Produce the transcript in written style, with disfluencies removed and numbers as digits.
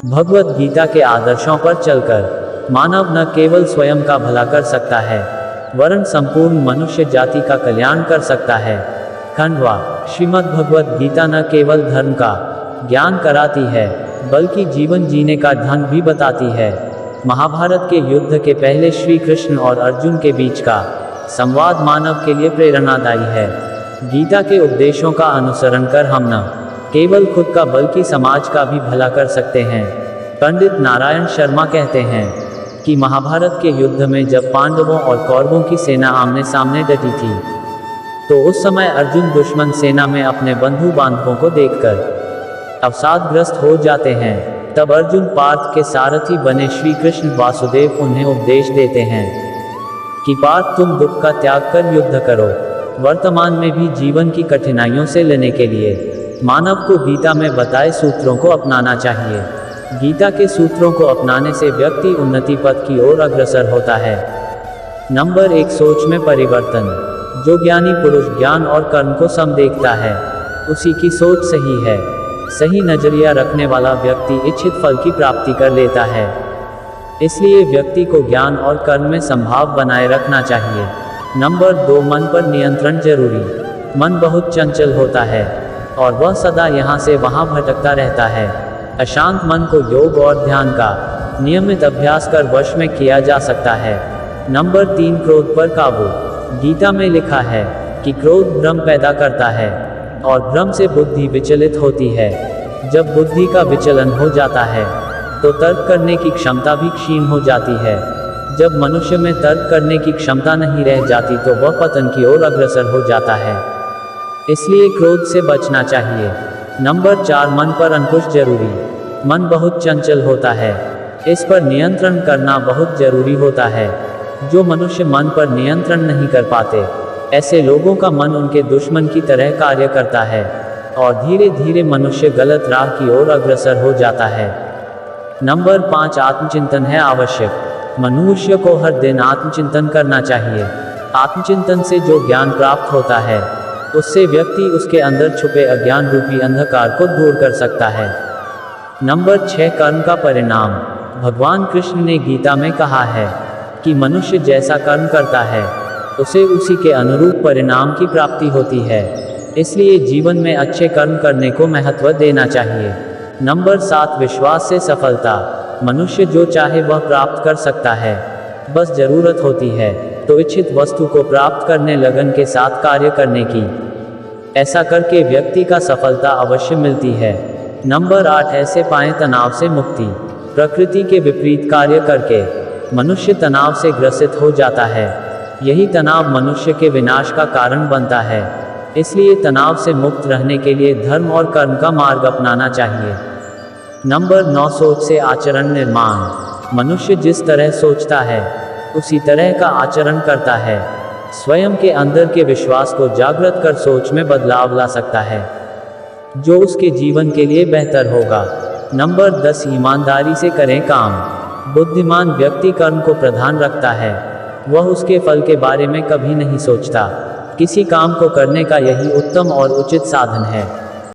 भगवत गीता के आदर्शों पर चलकर मानव न केवल स्वयं का भला कर सकता है, वरन संपूर्ण मनुष्य जाति का कल्याण कर सकता है। खंडवा। श्रीमद् भगवत गीता न केवल धर्म का ज्ञान कराती है, बल्कि जीवन जीने का ढंग भी बताती है। महाभारत के युद्ध के पहले श्री कृष्ण और अर्जुन के बीच का संवाद मानव के लिए प्रेरणादायी है। गीता के उपदेशों का अनुसरण कर हम न केवल खुद का बल्कि समाज का भी भला कर सकते हैं। पंडित नारायण शर्मा कहते हैं कि महाभारत के युद्ध में जब पांडवों और कौरवों की सेना आमने सामने डटी थी, तो उस समय अर्जुन दुश्मन सेना में अपने बंधु बांधवों को देखकर अवसादग्रस्त हो जाते हैं। तब अर्जुन पार्थ के सारथी बने श्री कृष्ण वासुदेव उन्हें उपदेश देते हैं कि पार्थ, तुम दुख का त्याग कर युद्ध करो। वर्तमान में भी जीवन की कठिनाइयों से लेने के लिए मानव को गीता में बताए सूत्रों को अपनाना चाहिए। गीता के सूत्रों को अपनाने से व्यक्ति उन्नति पथ की ओर अग्रसर होता है। नंबर 1, सोच में परिवर्तन। जो ज्ञानी पुरुष ज्ञान और कर्म को सम देखता है, उसी की सोच सही है। सही नजरिया रखने वाला व्यक्ति इच्छित फल की प्राप्ति कर लेता है। इसलिए व्यक्ति को ज्ञान और कर्म में समभाव बनाए रखना चाहिए। नंबर 2, मन पर नियंत्रण जरूरी। मन बहुत चंचल होता है और वह सदा यहाँ से वहाँ भटकता रहता है। अशांत मन को योग और ध्यान का नियमित अभ्यास कर वश में किया जा सकता है। नंबर 3, क्रोध पर काबू। गीता में लिखा है कि क्रोध भ्रम पैदा करता है और भ्रम से बुद्धि विचलित होती है। जब बुद्धि का विचलन हो जाता है तो तर्क करने की क्षमता भी क्षीण हो जाती है। जब मनुष्य में तर्क करने की क्षमता नहीं रह जाती तो वह पतन की ओर अग्रसर हो जाता है। इसलिए क्रोध से बचना चाहिए। नंबर 4, मन पर अंकुश जरूरी। मन बहुत चंचल होता है, इस पर नियंत्रण करना बहुत जरूरी होता है। जो मनुष्य मन पर नियंत्रण नहीं कर पाते, ऐसे लोगों का मन उनके दुश्मन की तरह कार्य करता है और धीरे धीरे मनुष्य गलत राह की ओर अग्रसर हो जाता है। नंबर 5, आत्मचिंतन है आवश्यक। मनुष्य को हर दिन आत्मचिंतन करना चाहिए। आत्मचिंतन से जो ज्ञान प्राप्त होता है, उससे व्यक्ति उसके अंदर छुपे अज्ञान रूपी अंधकार को दूर कर सकता है। नंबर 6, कर्म का परिणाम। भगवान कृष्ण ने गीता में कहा है कि मनुष्य जैसा कर्म करता है, उसे उसी के अनुरूप परिणाम की प्राप्ति होती है। इसलिए जीवन में अच्छे कर्म करने को महत्व देना चाहिए। नंबर 7, विश्वास से सफलता। मनुष्य जो चाहे वह प्राप्त कर सकता है, बस जरूरत होती है तो इच्छित वस्तु को प्राप्त करने लगन के साथ कार्य करने की। ऐसा करके व्यक्ति का सफलता अवश्य मिलती है। नंबर 8, ऐसे पाएं तनाव से मुक्ति। प्रकृति के विपरीत कार्य करके मनुष्य तनाव से ग्रसित हो जाता है। यही तनाव मनुष्य के विनाश का कारण बनता है। इसलिए तनाव से मुक्त रहने के लिए धर्म और कर्म का मार्ग अपनाना चाहिए। नंबर 9, सोच से आचरण निर्माण। मनुष्य जिस तरह सोचता है, उसी तरह का आचरण करता है। स्वयं के अंदर के विश्वास को जागृत कर सोच में बदलाव ला सकता है, जो उसके जीवन के लिए बेहतर होगा। नंबर 10, ईमानदारी से करें काम। बुद्धिमान व्यक्ति कर्म को प्रधान रखता है, वह उसके फल के बारे में कभी नहीं सोचता। किसी काम को करने का यही उत्तम और उचित साधन है।